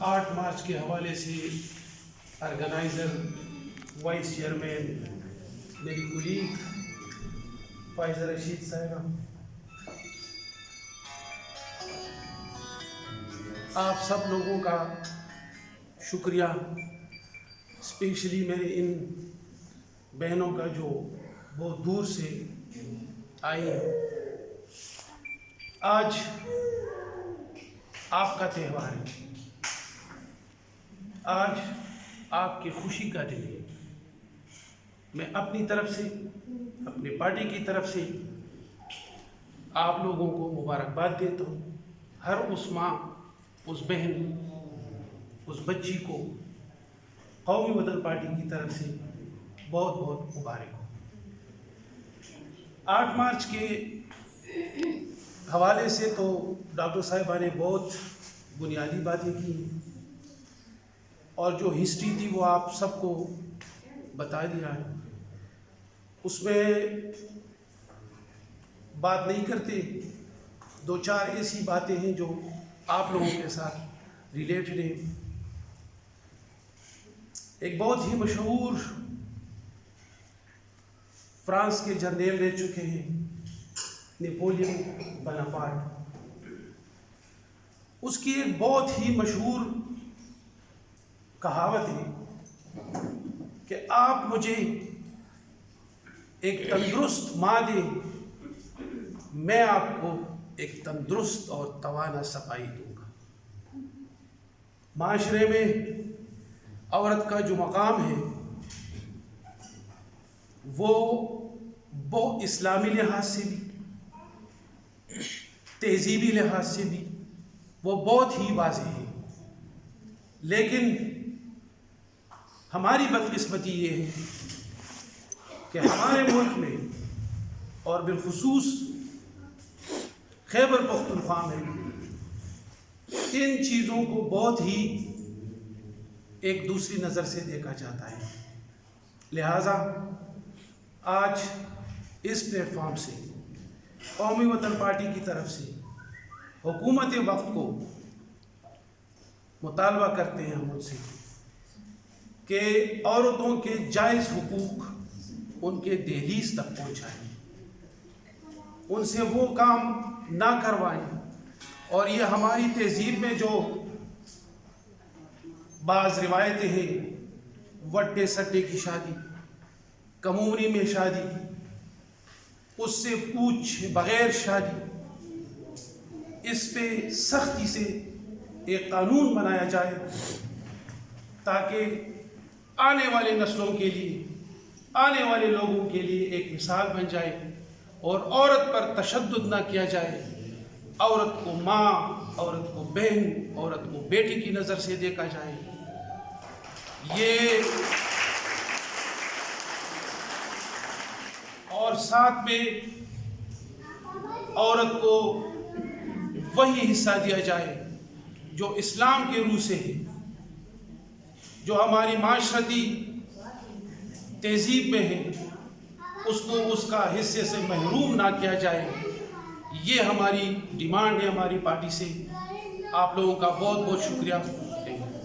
8 मार्च के हवाले से ऑर्गेनाइज़र वाइस चेयरमैन मेरी कुलीग फाइज़ा रशीद साहिबा, आप सब लोगों का शुक्रिया, स्पेशली मेरे इन बहनों का जो बहुत दूर से आई हैं। आज आपका त्यौहार है, आज आपकी खुशी का दिन है। मैं अपनी तरफ से, अपनी पार्टी की तरफ से आप लोगों को मुबारकबाद देता हूँ। हर उस माँ, उस बहन, उस बच्ची को कौमी वतन पार्टी की तरफ से बहुत बहुत मुबारक हो। 8 मार्च के हवाले से तो डॉक्टर साहिबा ने बहुत बुनियादी बातें की और जो हिस्ट्री थी वो आप सबको बता दिया है। उसमें बात नहीं करते, 2-4 ऐसी बातें हैं जो आप लोगों के साथ रिलेटेड हैं। एक बहुत ही मशहूर फ्रांस के जर्नल रह चुके हैं नेपोलियन बोनापार्ट, उसकी एक बहुत ही मशहूर कहावत है कि आप मुझे एक तंदुरुस्त माँ दें, मैं आपको एक तंदुरुस्त और तवाना सफाई दूंगा। माशरे में औरत का जो मकाम है वो इस्लामी लिहाज से भी, तहजीबी लिहाज से भी वो बहुत ही वाज़ेह है। लेकिन हमारी बदकिस्मती ये है कि हमारे मुल्क में और बिलखुसूस खैबर पख्तूनख्वा में इन चीज़ों को बहुत ही एक दूसरी नज़र से देखा जाता है। लिहाजा आज इस प्लेटफॉर्म से कौमी वतन पार्टी की तरफ से हुकूमत वक्त को मुतालबा करते हैं हम उनसे कि औरतों के जायज़ हुकूक उनके दहलीज तक पहुँचाएँ, उनसे वो काम ना करवाएं। और ये हमारी तहजीब में जो बाज़ रिवायतें हैं, वट्टे सट्टे की शादी, कमूनी में शादी, उससे पूछ बग़ैर शादी, इस पे सख्ती से एक कानून बनाया जाए ताकि आने वाले नस्लों के लिए, आने वाले लोगों के लिए एक मिसाल बन जाए और औरत पर तशद्दुद ना किया जाए। औरत को माँ, औरत को बहन, औरत को बेटी की नज़र से देखा जाए। ये और साथ में औरत को वही हिस्सा दिया जाए जो इस्लाम के रूह से है, जो हमारी माशरती तहजीब में है, उसको उसका हिस्से से महरूम ना किया जाए। ये हमारी डिमांड है हमारी पार्टी से। आप लोगों का बहुत बहुत शुक्रिया।